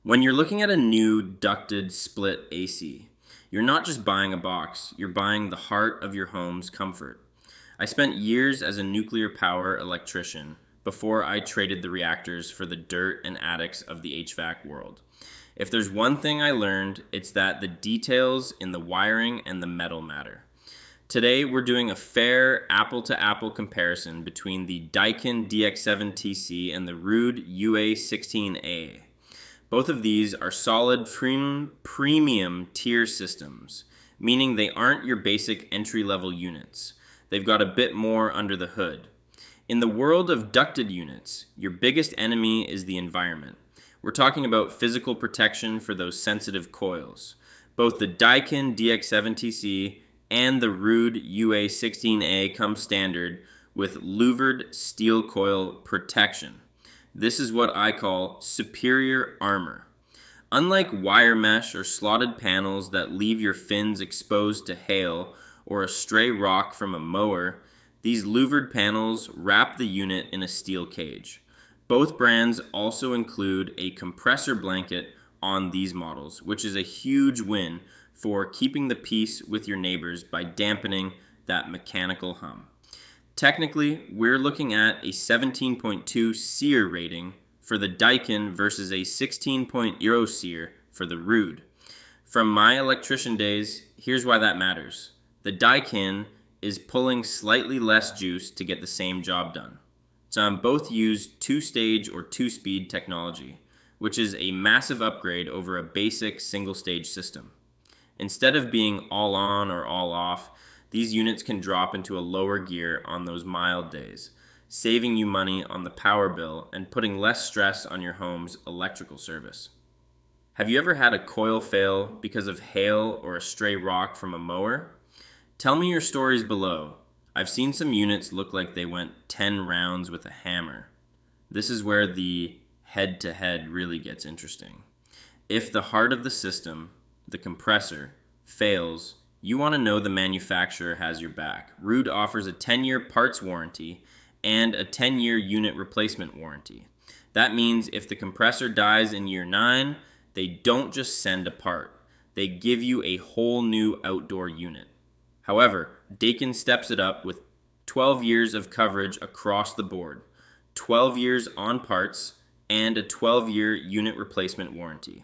When you're looking at a new ducted split AC, you're not just buying a box, you're buying the heart of your home's comfort. I spent years as a nuclear power electrician before I traded the reactors for the dirt and attics of the HVAC world. If there's one thing I learned, it's that the details in the wiring and the metal matter. Today, we're doing a fair apple-to-apple comparison between the Daikin DX7TC and the Ruud UA16AY. Both of these are solid premium tier systems, meaning they aren't your basic entry-level units. They've got a bit more under the hood. In the world of ducted units, your biggest enemy is the environment. We're talking about physical protection for those sensitive coils. Both the Daikin DX7TC and the Ruud UA16AY come standard with louvered steel coil protection. This is what I call superior armor. Unlike wire mesh or slotted panels that leave your fins exposed to hail or a stray rock from a mower, these louvered panels wrap the unit in a steel cage. Both brands also include a compressor blanket on these models, which is a huge win for keeping the peace with your neighbors by dampening that mechanical hum. Technically, we're looking at a 17.2 SEER rating for the Daikin versus a 16.0 SEER for the Ruud. From my electrician days, here's why that matters. The Daikin is pulling slightly less juice to get the same job done. Both use two-stage or two-speed technology, which is a massive upgrade over a basic single-stage system. Instead of being all on or all off, these units can drop into a lower gear on those mild days, saving you money on the power bill and putting less stress on your home's electrical service. Have you ever had a coil fail because of hail or a stray rock from a mower? Tell me your stories below. I've seen some units look like they went 10 rounds with a hammer. This is where the head-to-head really gets interesting. If the heart of the system, the compressor, fails, you want to know the manufacturer has your back. Ruud offers a 10-year parts warranty and a 10-year unit replacement warranty. That means if the compressor dies in year 9, they don't just send a part. They give you a whole new outdoor unit. However, Daikin steps it up with 12 years of coverage across the board, 12 years on parts, and a 12-year unit replacement warranty.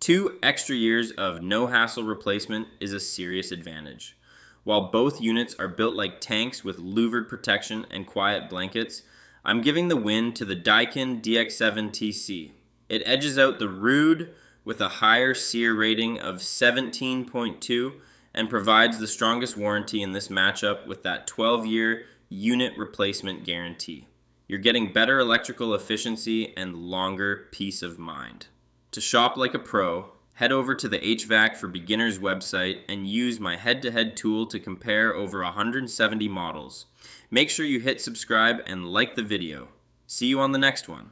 2 extra years of no-hassle replacement is a serious advantage. While both units are built like tanks with louvered protection and quiet blankets, I'm giving the win to the Daikin DX7TC. It edges out the Ruud with a higher SEER rating of 17.2 and provides the strongest warranty in this matchup with that 12-year unit replacement guarantee. You're getting better electrical efficiency and longer peace of mind. To shop like a pro, head over to the HVAC for Beginners website and use my head-to-head tool to compare over 170 models. Make sure you hit subscribe and like the video. See you on the next one.